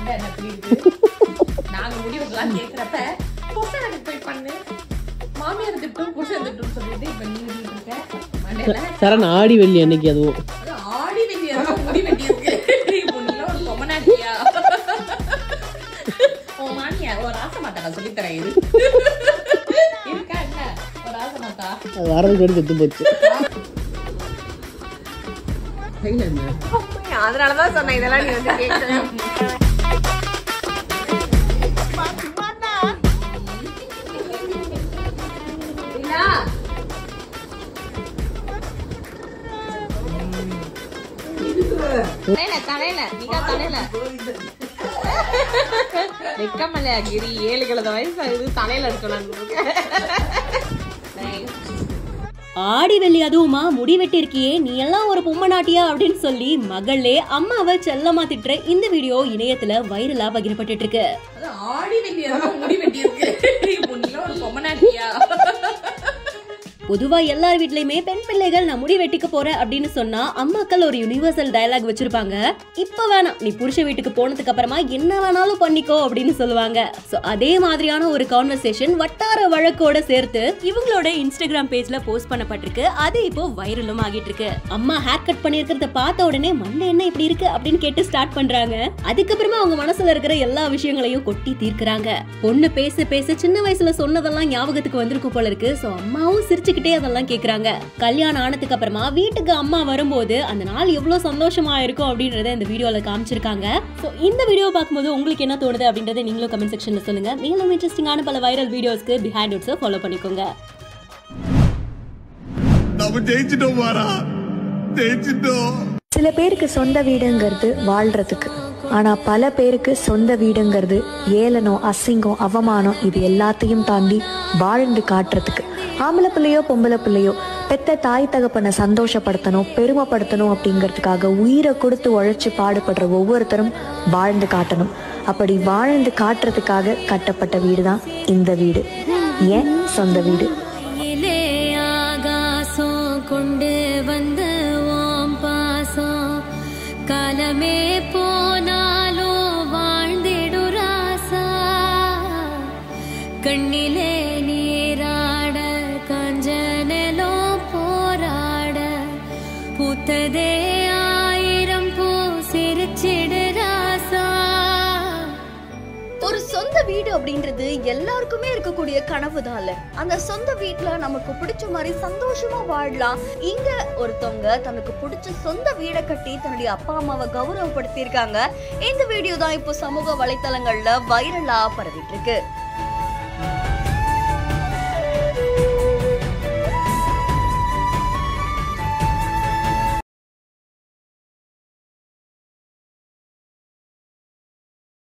மண்டை என்ன எப்படி இருக்கு? நாங்க முடி வெட்டலாம் கேக்குறப்ப புருஷன் போய் பண்ணு, மாமியார் திட்டம் புருஷன் திட்டம் சொல்லிட்டு இப்ப நீ இருக்க மண்டையில. சரண் ஆடி வெள்ளி அன்னைக்கு அதுவும் ஆடி வெள்ளி முடி வெட்டி இருக்கு. முன்னில ஒரு பொம்மனாட்டியா உன் மாமியா ஒரு ஆசை மாட்டா சொல்லித்தரேன். இது இருக்கா என்ன ஒரு ஆசை மாட்டா? அது வரதுக்கு வேண்டி செத்து போச்சு. அதனாலதான் சொன்னேன் இதெல்லாம் நீ வந்து கேட்கணும். கிரி 7 கிழத வயசு ஆகுது, தலையில இருக்கணும். ஆடி வெள்ளி அதுவுமா முடி வெட்டிருக்கியே, நீ எல்லாம் ஒரு பொம்மை நாட்டியா அப்படின்னு சொல்லி மகளே அம்மாவை செல்லமா திட்டுற இந்த வீடியோ இணையத்துல வைரலா பகிரப்பட்டு இருக்கு. ஆடி வெள்ளி முடி வெட்டி இருக்கு, ஒரு பொம்மை நாட்டியா. பொதுவா எல்லார் வீட்லயுமே பெண் பிள்ளைகள் நான் முடி வெட்டிக்க போறேன் அப்படின்னு சொன்னா அம்மாக்கள் ஒரு யுனிவர்சல் டயலாக் வச்சிருப்பாங்க. இப்ப வேணாம், நீ புருஷ வீட்டுக்கு போனதுக்கு அப்புறமா என்ன வேணாலும் பண்ணிக்கோ அப்படின்னு சொல்லுவாங்க. சோ அதே மாதிரியான ஒரு கான்வர்சேஷன் வட்டார வழக்கோட சேர்த்து இவங்களோட இன்ஸ்டாகிராம் பேஜ்ல போஸ்ட் பண்ணப்பட்டிருக்கு. அது இப்போ வைரலும் ஆகிட்டு இருக்கு. அம்மா ஹேர் கட் பண்ணிருக்கிறத பார்த்த உடனே மண்டை என்ன இப்படி இருக்கு அப்படின்னு கேட்டு ஸ்டார்ட் பண்றாங்க. அதுக்கப்புறமா அவங்க மனசுல இருக்கிற எல்லா விஷயங்களையும் கொட்டி தீர்க்கிறாங்க. பொண்ணு பேச பேச சின்ன வயசுல சொன்னதெல்லாம் ஞாபகத்துக்கு வந்திருக்கும் போல இருக்கு. சோ அம்மாவும் சிரிச்சு அதெல்லாம் கேக்குறாங்க. கல்யாணம் ஆனதுக்கு அப்புறமா வீட்டுக்கு அம்மா வரும்போது அந்த நாள் எவ்வளவு சந்தோஷமா இருக்கும் அப்படின்றத இந்த வீடியோல காமிச்சிருக்காங்க. சோ இந்த வீடியோ பார்க்கும்போது உங்களுக்கு என்ன தோணுது அப்படின்றத நீங்களும் கமெண்ட் செக்ஷன்ல சொல்லுங்க. மேலும் இன்ட்ரெஸ்டிங்கான பல வைரல் வீடியோஸ்க்கு பிஹைண்ட் இட்ஸை ஃபாலோ பண்ணிக்கோங்க. சில பேருக்கு சொந்த வீடுங்கிறது வாழ்றதுக்கு, ஆனா பல பேருக்கு சொந்த வீடுங்கிறது ஏளனம், அசிங்கம், அவமானம் இது எல்லாத்தையும் தாண்டி வாழ்ந்து காட்டுறதுக்கு. ஆம்பளை பிள்ளையோ பொம்பளை பிள்ளையோ பெத்த தாய் தகப்பனை சந்தோஷப்படுத்தணும், பெருமைப்படுத்தணும் அப்படிங்கிறதுக்காக உயிரை கொடுத்து உழைச்சு பாடுபடுற ஒவ்வொருத்தரும் வாழ்ந்து காட்டணும். அப்படி வாழ்ந்து காட்டுறதுக்காக கட்டப்பட்ட வீடு தான் இந்த வீடு, ஏன் சொந்த வீடு. கொண்டு வந்த ஓம் பாசம் காலமே போனாலோ வாழ்ந்திடு ராசா, கண்ணிலே நீராட கஞ்சனலோ போராட பூத்ததே 1000 பூ சிரிச்சிடு ராசா. ஒரு சொந்த வீடு அப்படின்றது எல்லாருக்குமே இருக்கக்கூடிய கனவு தான். அந்த சொந்த வீட்டுல நமக்கு பிடிச்ச மாதிரி சந்தோஷமா வாழலாம். இங்க ஒருத்தவங்க தனக்கு பிடிச்ச சொந்த வீடை கட்டி தன்னுடைய அப்பா அம்மாவை கௌரவப்படுத்தி இருக்காங்க. இந்த வீடியோ தான் இப்போ சமூக வலைத்தளங்கள்ல வைரலா பரவிட்டு இருக்கு.